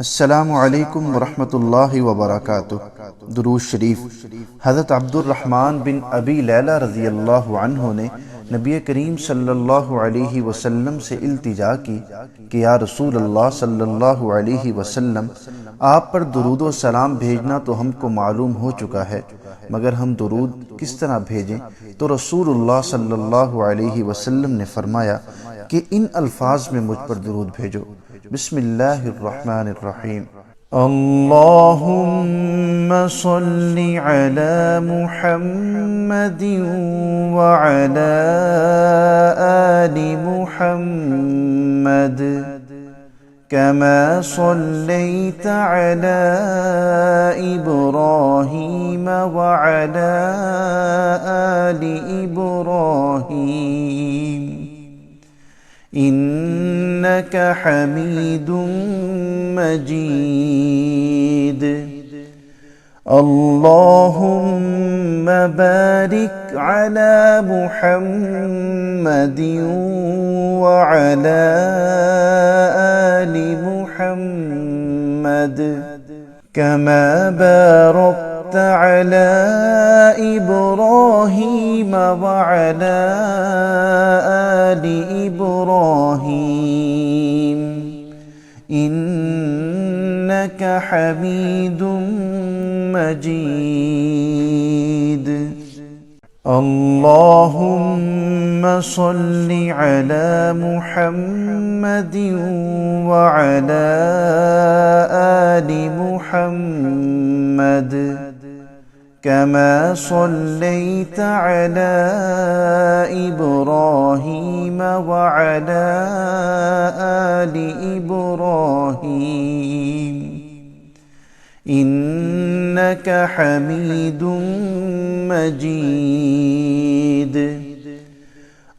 अस्सलामु अलैकुम वरहमतुल्लाहि वबरकातुह। दुरूद शरीफ। हज़रत अब्दुर्रहमान बिन अबी लैला रज़ी अल्लाहु अन्हु ने नबी करीम सल्लल्लाहु अलैहि वसल्लम से इल्तिजा की कि या रसूल अल्लाह सल्लल्लाहु अलैहि वसल्लम, आप पर दुरूद व सलाम भेजना तो हमको मालूम हो चुका है, मगर हम दुरूद किस तरह भेजें? तो रसूलुल्लाह सल्लल्लाहु अलैहि वसल्लम ने फरमाया कि इन अल्फाज में मुझ पर दुरूद भेजो। बिस्मिल्लाहिर्रहमानिर्रहीम। अल्लाहुम्मा सल्लि अला मुहम्मदिन व अला आलि मुहम्मद कमा सल्लैता अला इब्राहीम व अला आलि इब्राहीम इन्नक हमीदुम मजीद। अल्लाहुम्मा बारिक अला मुहम्मदिन व अला आलि मुहम्मद कमा बारकता अला इब्राहीम व अला आलि इब्राहीम इन्नक हमीदुम मजीद। अल्लाहुम्मा सल्लि अला मुहम्मदिन व अला आलि मुहम्मद कमा सल्लैता अला इब्राहीम व अला आलि इब्राहीम इन्नक हमीदुम मजीद।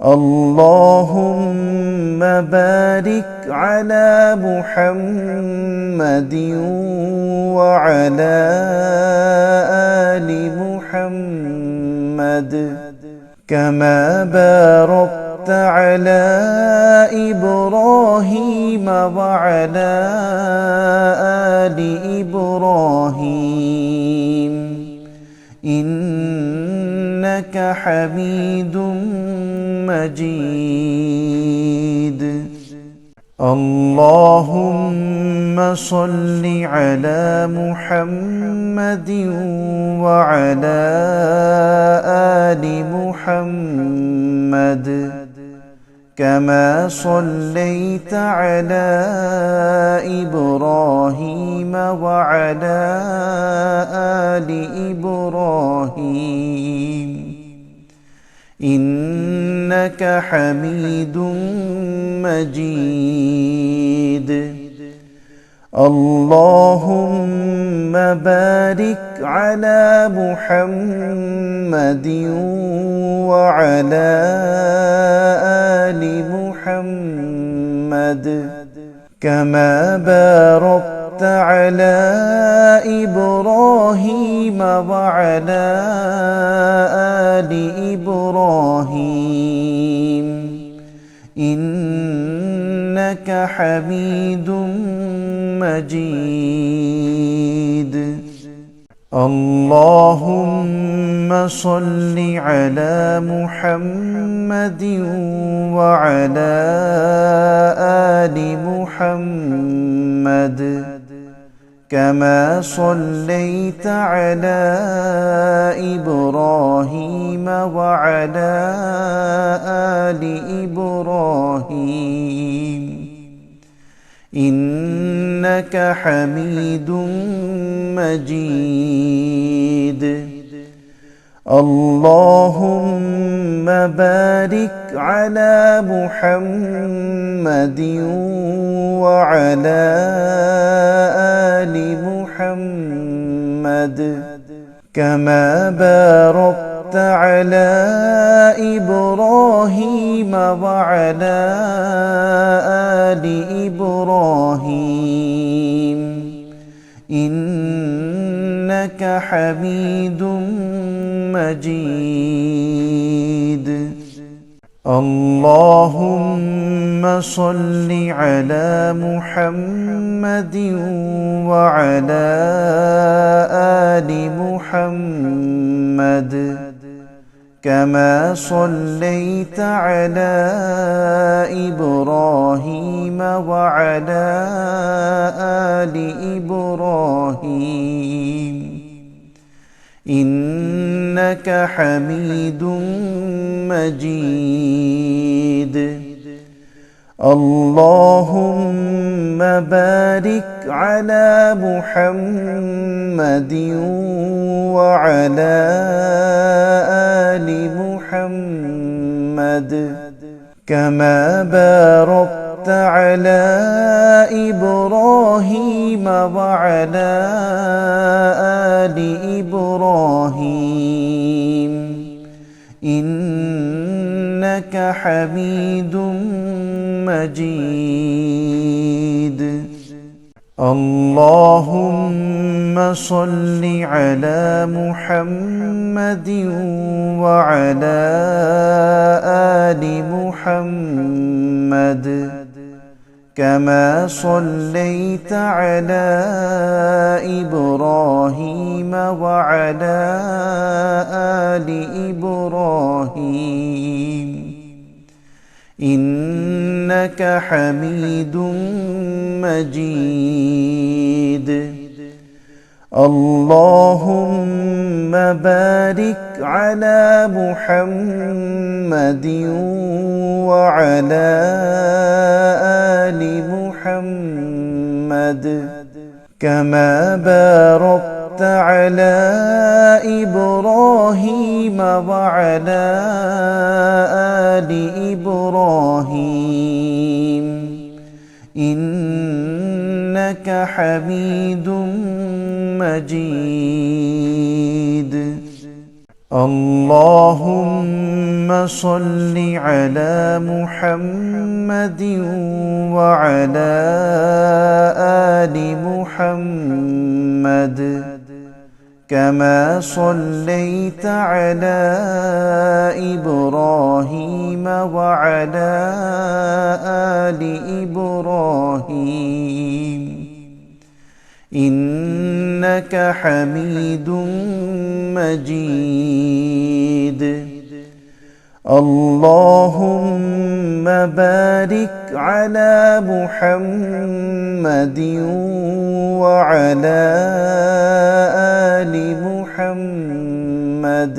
अल्लाहुम्मा बारिक अला मुहम्मदिन व अला आलि मुहम्मद कमा बारकता अला इब्राहीम व अला आलि इब्राहीम इन्नक हमीदुम मजीद। अल्लाहुम्मा सल्लि अला मुहम्मदिन व अला आलि मुहम्मद कमा सल्लैता अला इब्राहीम व अला आलि इब्राहीम इन्नक हमीदुम मजीद। अल्लाहुम्मा बारिक अला मुहम्मदिन व अला आलि मुहम्मद कमा बारकता अला इब्राहीम व अला आलि इब्राहीम इन्नक हमीदुम मजीद। अल्लाहुम्मा सल्लि अला मुहम्मदिन व अला आलि मुहम्मद कमा सल्लैता अला इब्राहीम व अला आलि इब्राहीम इन्नक हमीदुम मजीद। अल्लाहुम्मा बारिक अला मुहम्मदिन व अला आलि मुहम्मद कमा बारकता अला इब्राहीम व अला आलि इब्राहीम इन्नक हमीदुम मजीद। اللهم صل على محمد وعلى آل محمد كما صليت على إبراهيم وعلى آل إبراهيم إنك حميد مجيد. اللهم بارك على محمد وعلى آل محمد كما باركت على إبراهيم وعلى آل إبراهيم إنك حميد مجيد. اللهم صل على محمد وعلى آل محمد كما صليت على إبراهيم وعلى آل إبراهيم إنك حميد مجيد. اللهم بارك على محمد وعلى آل محمد كما باركت على إبراهيم وعلى آل إبراهيم إنك حميد مجيد. اللهم صل على محمد وعلى آل محمد كما صليت على إبراهيم وعلى آل إبراهيم إنك حميد مجيد. اللهم بارك على محمد وعلى آل محمد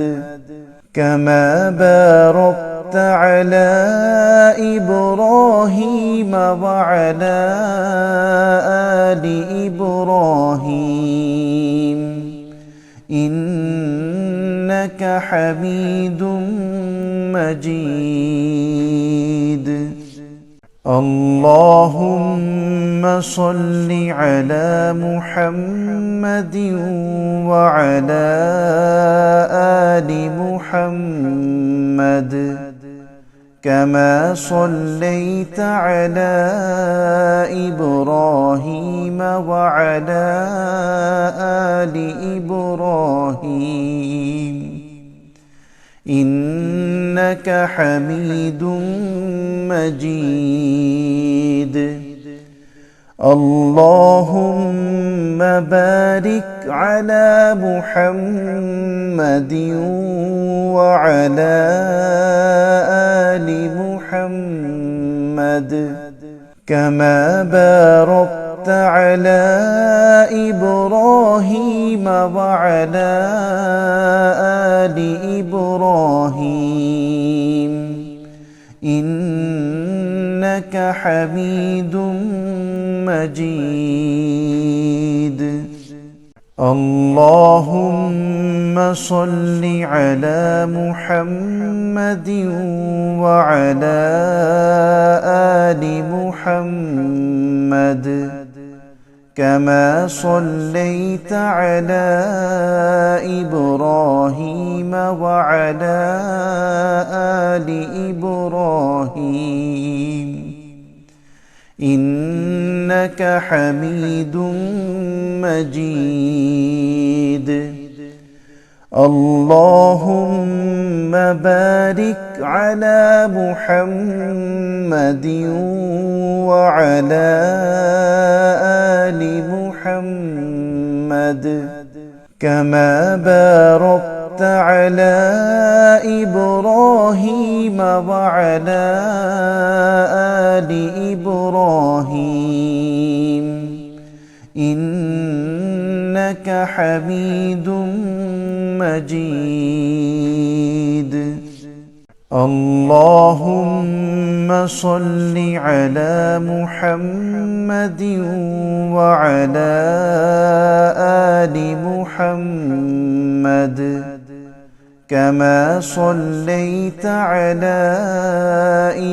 كما باركت على إبراهيم وعلى آل إبراهيم إنك حميد مجيد. اللهم صل على محمد وعلى آل محمد كما صليت على إبراهيم وعلى آل إبراهيم إنك حميد مجيد. اللهم بارك على محمد وعلى آل محمد كما باركت على إبراهيم وعلى آل إبراهيم إنك حميد مجيد. اللهم صل على محمد وعلى آل محمد كما صليت على إبراهيم وعلى آل إبراهيم إنك حميد مجيد. اللهم بارك على محمد وعلى آل محمد كما باركت على إبراهيم وعلى آل إبراهيم إنك حميد مجيد. اللهم صل على محمد وعلى آل محمد كما صليت على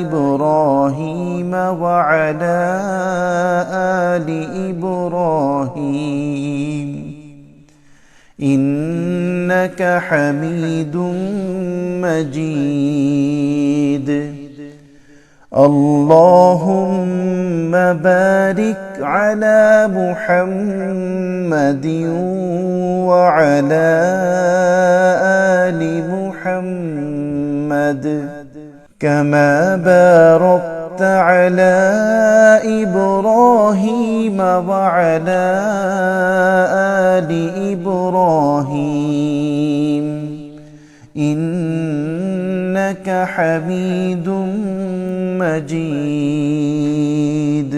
إبراهيم وعلى آل إبراهيم إنك حميد مجيد. اللهم بارك على محمد وعلى آل محمد كما باركت على إبراهيم وعلى آل إبراهيم إنك حميد مجيد.